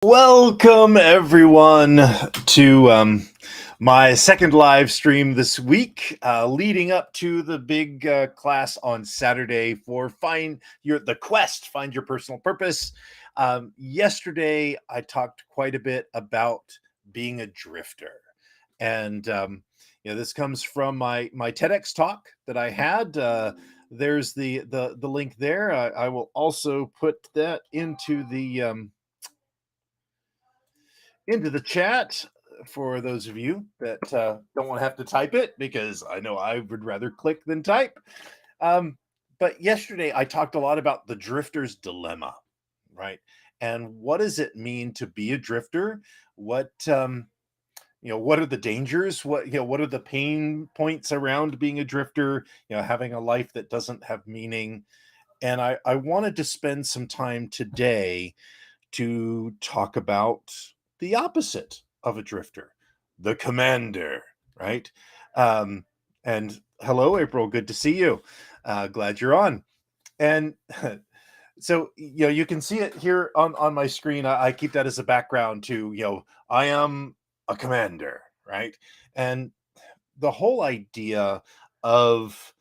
Welcome everyone to my second live stream this week, leading up to the big class on Saturday for find your personal purpose. Yesterday, I talked quite a bit about being a drifter, and this comes from my TEDx talk that I had. There's the link there. I will also put that into the chat for those of you that don't want to have to type it, because I know I would rather click than type. But yesterday I talked a lot about the drifter's dilemma, right? And what does it mean to be a drifter? What are the dangers? What are the pain points around being a drifter? Having a life that doesn't have meaning. And I wanted to spend some time today to talk about the opposite of a drifter, the commander, right? Um, and hello, April. Good to see you. Glad you're on. And so, you can see it here on my screen. I keep that as a background to, I am a commander, right? And the whole idea of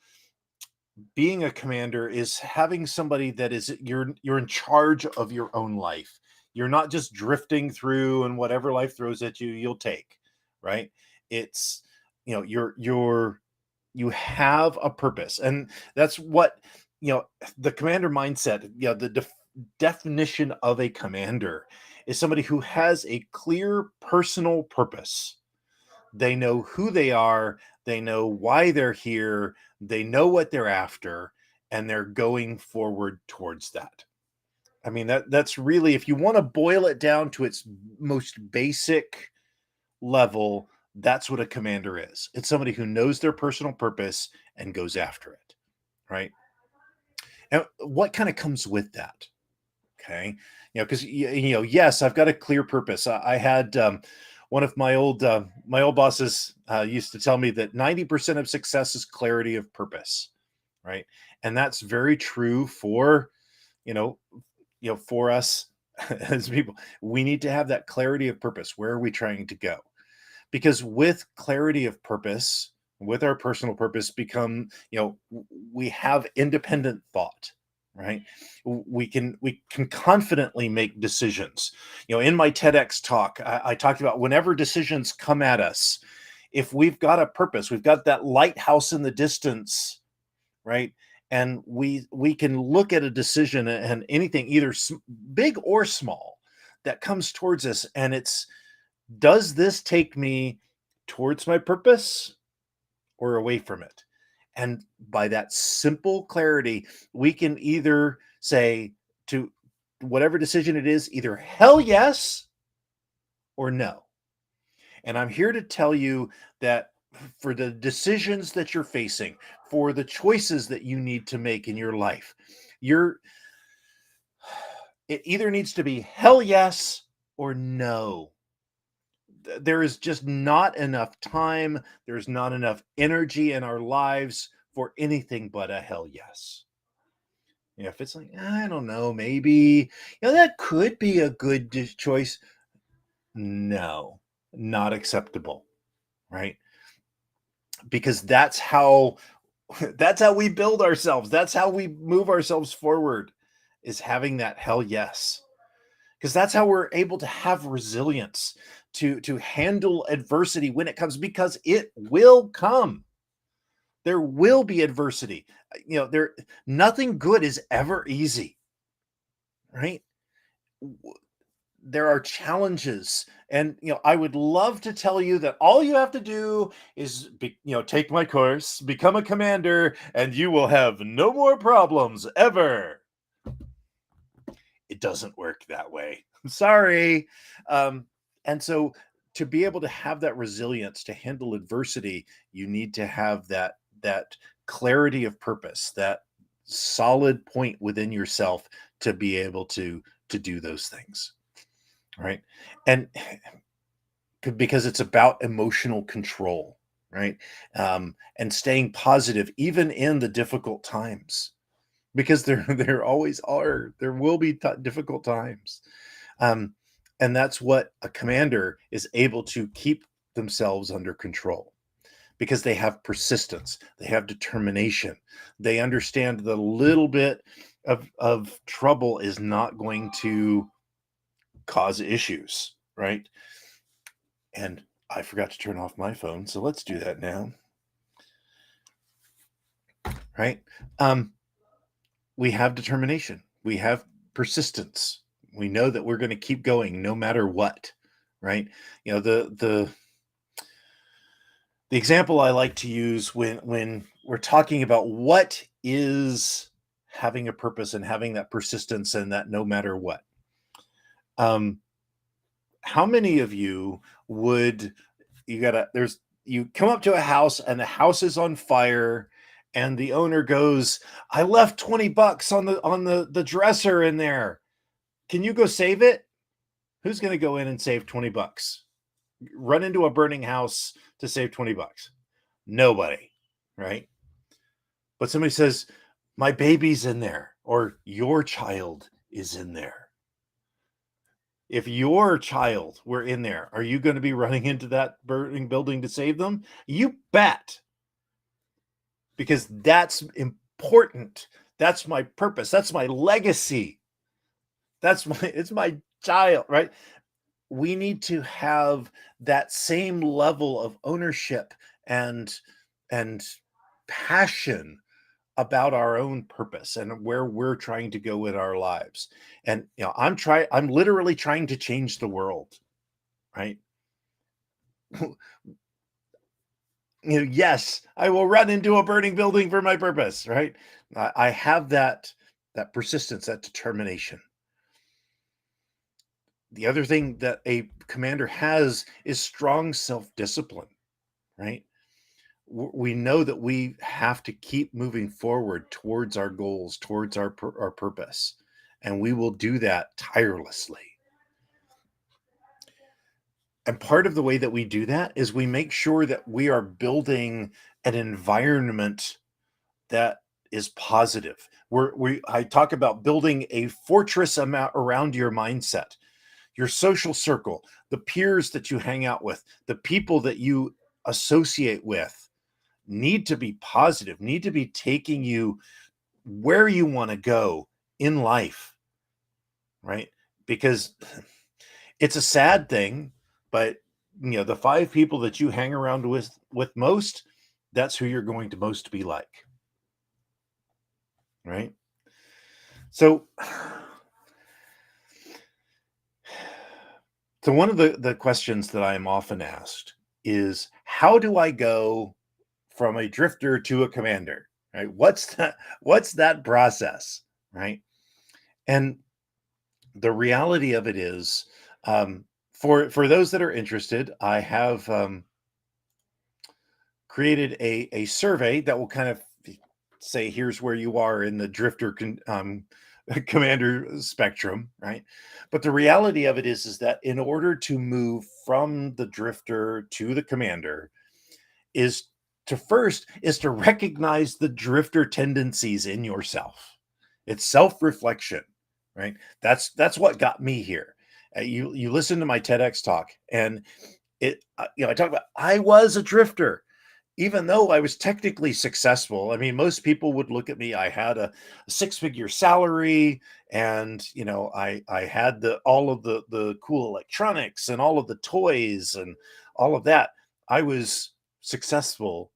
being a commander is having somebody that is you're in charge of your own life. You're not just drifting through, and whatever life throws at you you'll take, right? It's you have a purpose, and that's what the commander mindset. Definition of a commander is somebody who has a clear personal purpose. They know who they are, they know why they're here, they know what they're after, and they're going forward towards that. I mean, that's really, if you want to boil it down to its most basic level, that's what a commander is. It's somebody who knows their personal purpose and goes after it, right? And what kind of comes with that? Okay. Because yes, I've got a clear purpose. I had one of my old bosses used to tell me that 90% of success is clarity of purpose, right? And that's very true for you know for us as people. We need to have that clarity of purpose. Where are we trying to go? Because with clarity of purpose, with our personal purpose, we have independent thought, right? We can confidently make decisions. In my TEDx talk, I talked about whenever decisions come at us, if we've got a purpose, we've got that lighthouse in the distance, right? And we can look at a decision and anything, either big or small, that comes towards us, and it's, does this take me towards my purpose or away from it? And by that simple clarity, we can either say to whatever decision it is, either hell yes or no. And I'm here to tell you that for the decisions that you're facing, for the choices that you need to make in your life, you're it either needs to be hell yes or no. There is just not enough time. There's not enough energy in our lives for anything but a hell yes. If it's like, I don't know, maybe, that could be a good choice. No, not acceptable, right? Because that's how we build ourselves. That's how we move ourselves forward, is having that hell yes. Because that's how we're able to have resilience to handle adversity when it comes, because it will come. There will be adversity. Nothing good is ever easy, right? There are challenges, and I would love to tell you that all you have to do is take my course, become a commander, and you will have no more problems ever. It doesn't work that way. I'm sorry. And so, to be able to have that resilience to handle adversity, you need to have that clarity of purpose, that solid point within yourself to be able to do those things, right? And because it's about emotional control, right? And staying positive even in the difficult times, because there always are. There will be difficult times. Um, And that's what a commander is able to keep themselves under control because they have persistence, they have determination, they understand that a little bit of trouble is not going to cause issues, right? And I forgot to turn off my phone, so let's do that now, right? Um, we have determination, we have persistence. We know that we're going to keep going no matter what, right? You know, the example I like to use when we're talking about what is having a purpose and having that persistence and that no matter what. Um, how many of you would you gotta there's you come up to a house and the house is on fire and the owner goes, I left 20 bucks on the dresser in there. Can you go save it? Who's gonna go in and save 20 bucks? Run into a burning house to save 20 bucks? Nobody, right? But somebody says, my baby's in there, or your child is in there. If your child were in there, are you going to be running into that burning building to save them? You bet, because that's important. That's my purpose. That's my legacy. It's my child, right? We need to have that same level of ownership and and passion about our own purpose and where we're trying to go in our lives. And I'm literally trying to change the world, right? Yes, I will run into a burning building for my purpose, right? I have that persistence, that determination. The other thing that a commander has is strong self-discipline, right? We know that we have to keep moving forward towards our goals, towards our purpose, and we will do that tirelessly. And part of the way that we do that is we make sure that we are building an environment that is positive. I talk about building a fortress amount around your mindset, your social circle, the peers that you hang out with, the people that you associate with need to be positive, need to be taking you where you want to go in life, right? Because it's a sad thing, but the five people that you hang around with most, that's who you're going to most be like, right? So so one of the questions that I am often asked is, how do I go from a drifter to a commander, right? What's that process, right? And the reality of it is, for those that are interested, I have created a survey that will kind of say, here's where you are in the drifter commander spectrum, right? But the reality of it is that in order to move from the drifter to the commander, is to recognize the drifter tendencies in yourself. It's self-reflection, right? That's what got me here. You listen to my TEDx talk, and I talk about I was a drifter, even though I was technically successful. I mean, most people would look at me. I had a six-figure salary, and I had all of the cool electronics and all of the toys and all of that. I was successful.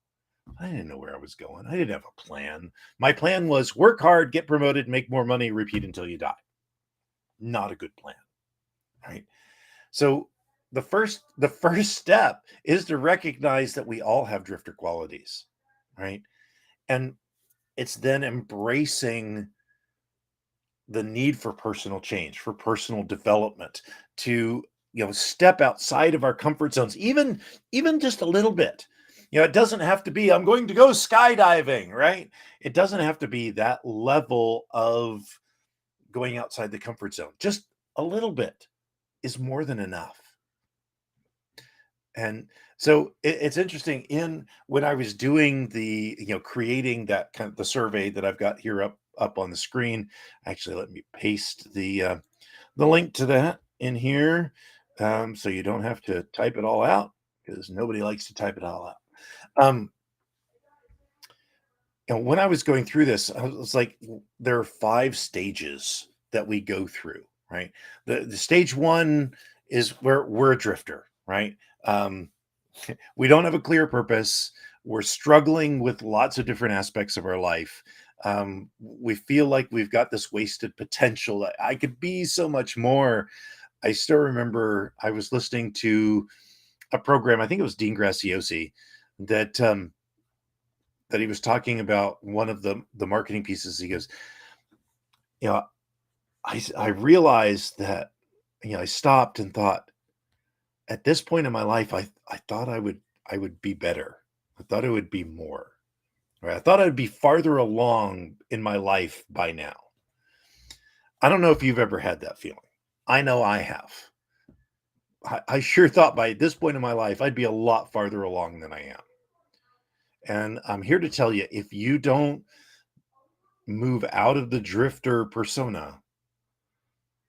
I didn't know where I was going. I didn't have a plan. My plan was work hard, get promoted, make more money, repeat until you die. Not a good plan, right? So the first step is to recognize that we all have drifter qualities, right? And it's then embracing the need for personal change, for personal development, to step outside of our comfort zones, even just a little bit. It doesn't have to be, I'm going to go skydiving, right? It doesn't have to be that level of going outside the comfort zone. Just a little bit is more than enough. And so it's interesting, in when I was doing creating that kind of the survey that I've got here up on the screen. Actually, let me paste the link to that. in here, so you don't have to type it all out because nobody likes to type it all out. Um, and when I was going through this, I was like, there are 5 stages that we go through, right? The stage one is where we're a drifter, right? Um, we don't have a clear purpose. We're struggling with lots of different aspects of our life. We feel like we've got this wasted potential. That I could be so much more. I still remember I was listening to a program. I think it was Dean Graciosi that that he was talking about one of the marketing pieces. He goes, you know, I realized that I stopped and thought at this point in my life, I thought I would be better. I thought it would be more. Right? I thought I'd be farther along in my life by now. I don't know if you've ever had that feeling. I know I have. I sure thought by this point in my life I'd be a lot farther along than I am. And I'm here to tell you, if you don't move out of the drifter persona,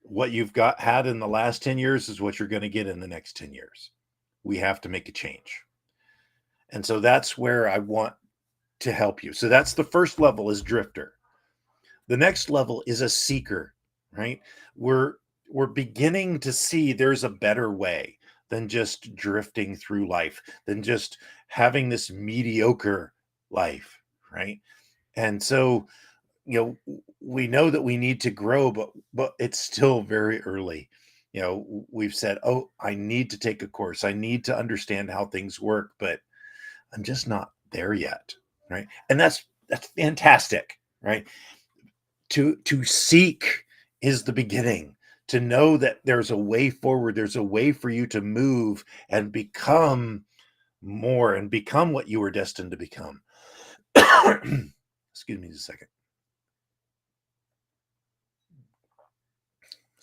what you've got had in the last 10 years is what you're going to get in the next 10 years. We have to make a change. And so that's where I want to help you. So that's the first level is drifter. The next level is a seeker, right? We're we're beginning to see there's a better way than just drifting through life, than just having this mediocre life, right? And so, we know that we need to grow, but it's still very early. We've said, "Oh, I need to take a course. I need to understand how things work," but I'm just not there yet, right? And that's fantastic, right? To seek is the beginning. To know that there's a way forward, there's a way for you to move and become more and become what you were destined to become. Excuse me just a second.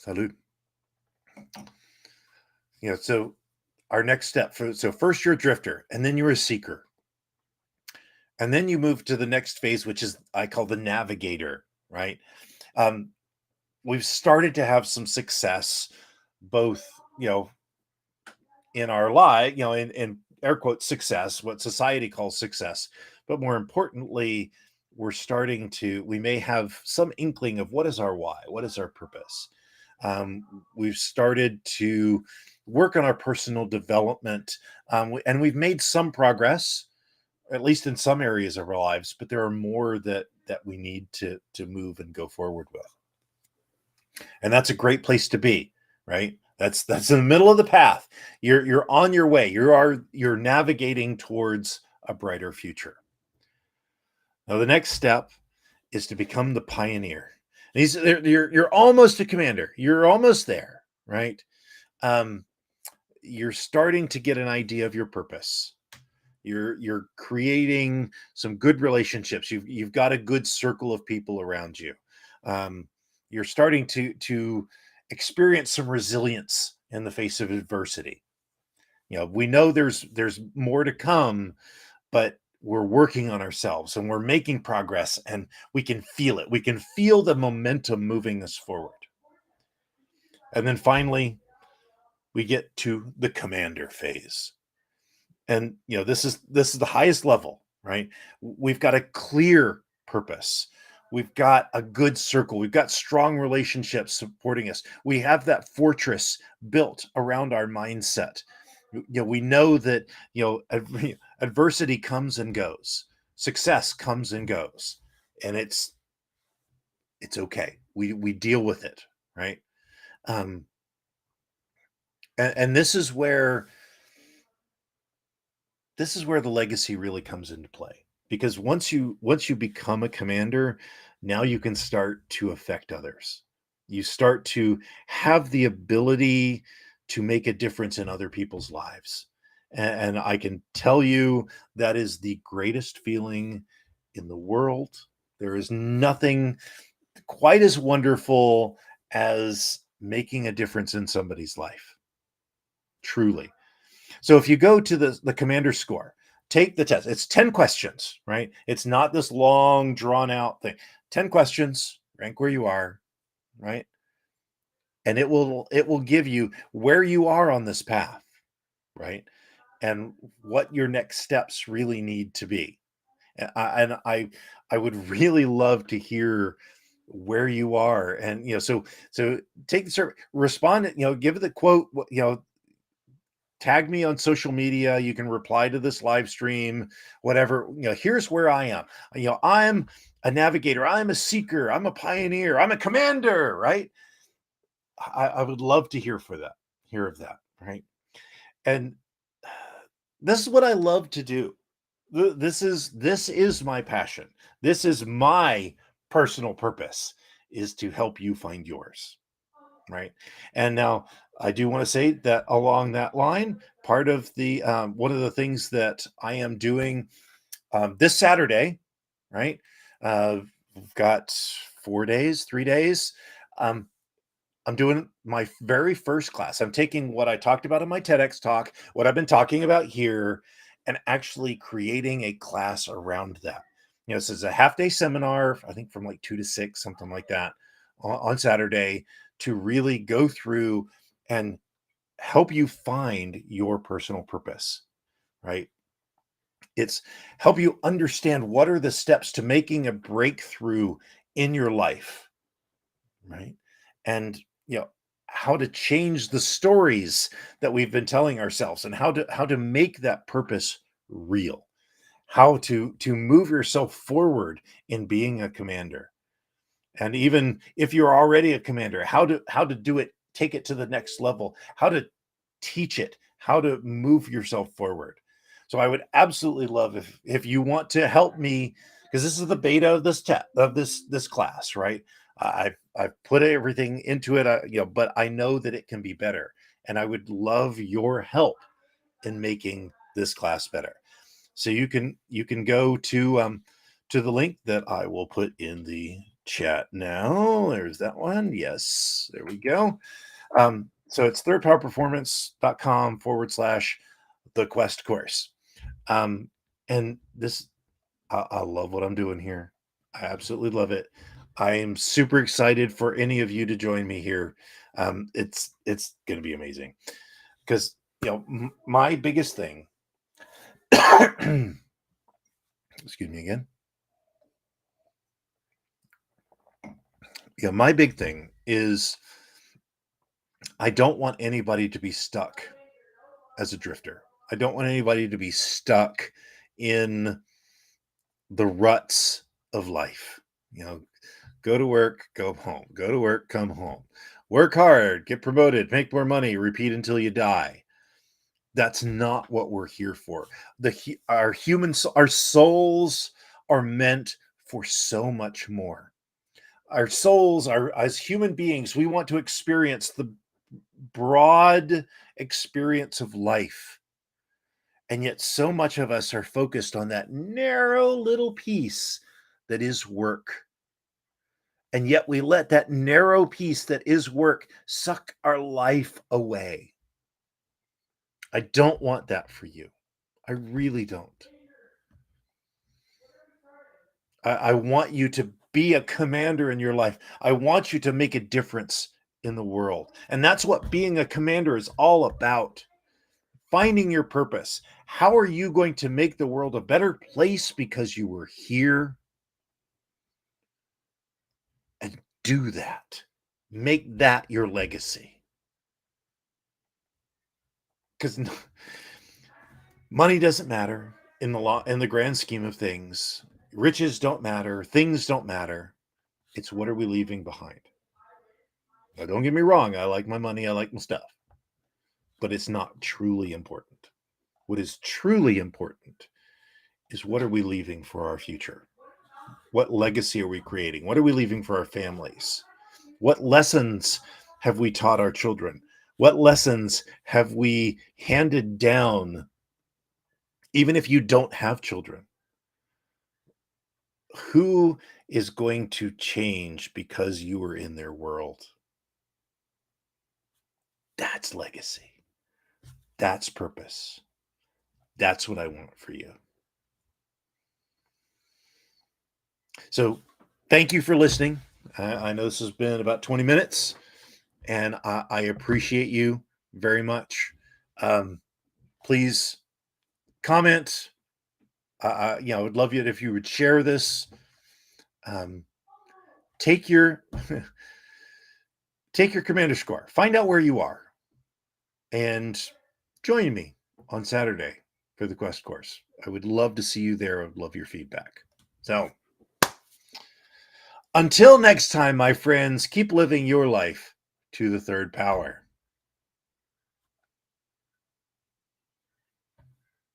Salud. So our next step so first you're a drifter and then you're a seeker. And then you move to the next phase, which is I call the navigator, right? Um, we've started to have some success, both, in our life, in air quotes, success, what society calls success. But more importantly, we may have some inkling of what is our why, what is our purpose. We've started to work on our personal development, and we've made some progress, at least in some areas of our lives, but there are more that we need to move and go forward with. And that's a great place to be, right? That's in the middle of the path. You're on your way. You're navigating towards a brighter future. Now the next step is to become the pioneer. You're almost a commander. You're almost there, right? Um, you're starting to get an idea of your purpose. You're creating some good relationships. You've got a good circle of people around you. Um, you're starting to experience some resilience in the face of adversity. We know there's more to come, but we're working on ourselves and we're making progress, and we can feel it. We can feel the momentum moving us forward. And then finally, we get to the commander phase. And this is the highest level, right? We've got a clear purpose. We've got a good circle. We've got strong relationships supporting us. We have that fortress built around our mindset. We know that adversity comes and goes, success comes and goes, and it's okay. We deal with it, right? um and this is where the legacy really comes into play, because once you become a commander, now you can start to affect others. You start to have the ability to make a difference in other people's lives. And I can tell you that is the greatest feeling in the world. There is nothing quite as wonderful as making a difference in somebody's life, truly. So if you go to the commander score, take the test. It's 10 questions, right? It's not this long drawn out thing. 10 questions, rank where you are, right? and it will give you where you are on this path, right? And what your next steps really need to be. And I would really love to hear where you are, and so take the survey, respond, give it the quote, tag me on social media. You can reply to this live stream, whatever. Here's where I am. I'm a navigator. I'm a seeker. I'm a pioneer. I'm a commander. Right. I would love to hear of that. Right. And this is what I love to do. This is my passion. This is my personal purpose, is to help you find yours. Right. And now I do want to say that along that line, part of the one of the things that I am doing this Saturday, right? We've got 4 days, 3 days. Um, I'm doing my very first class. I'm taking what I talked about in my TEDx talk, what I've been talking about here, and actually creating a class around that. This is a half day seminar, I think from like 2 to 6, something like that, on Saturday, to really go through and help you find your personal purpose, right? It's help you understand what are the steps to making a breakthrough in your life, right? And you know how to change the stories that we've been telling ourselves, and how to make that purpose real, how to move yourself forward in being a commander. And even if you're already a commander, how to do it, take it to the next level, how to teach it, how to move yourself forward. So I would absolutely love if you want to help me, because this is the beta of this class, right? I've put everything into it, but I know that it can be better, and I would love your help in making this class better. So you can go to the link that I will put in the chat now. There's that one. Yes, there we go. So it's thirdpowerperformance.com/, the quest course. Um, and this, I love what I'm doing here. I absolutely love it. I am super excited for any of you to join me here. It's going to be amazing, because my biggest thing. Excuse me again. Yeah, my big thing is I don't want anybody to be stuck as a drifter. I don't want anybody to be stuck in the ruts of life. You know, go to work, go home, go to work, come home, work hard, get promoted, make more money, repeat until you die. That's not what we're here for. Our souls are meant for so much more. Our souls are, as human beings, we want to experience the broad experience of life. And yet, so much of us are focused on that narrow little piece that is work. And yet, we let that narrow piece that is work suck our life away. I don't want that for you. I really don't. I want you to be a commander in your life. I want you to make a difference in the world. And that's what being a commander is all about. Finding your purpose. How are you going to make the world a better place because you were here? And do that. Make that your legacy. Because money doesn't matter in the grand scheme of things. Riches don't matter. Things don't matter. It's what are we leaving behind? Now, don't get me wrong. I like my money. I like my stuff. But it's not truly important. What is truly important is what are we leaving for our future? What legacy are we creating? What are we leaving for our families? What lessons have we taught our children? What lessons have we handed down, even if you don't have children? Who is going to change because you were in their world? That's legacy. That's purpose. That's what I want for you. So thank you for listening. I know this has been about 20 minutes. and I appreciate you very much. Please comment. I would love it if you would share this. Um, take your take your commander score. Find out where you are, and join me on Saturday for the quest course. I would love to see you there. I would love your feedback. So, until next time, my friends, keep living your life to the third power.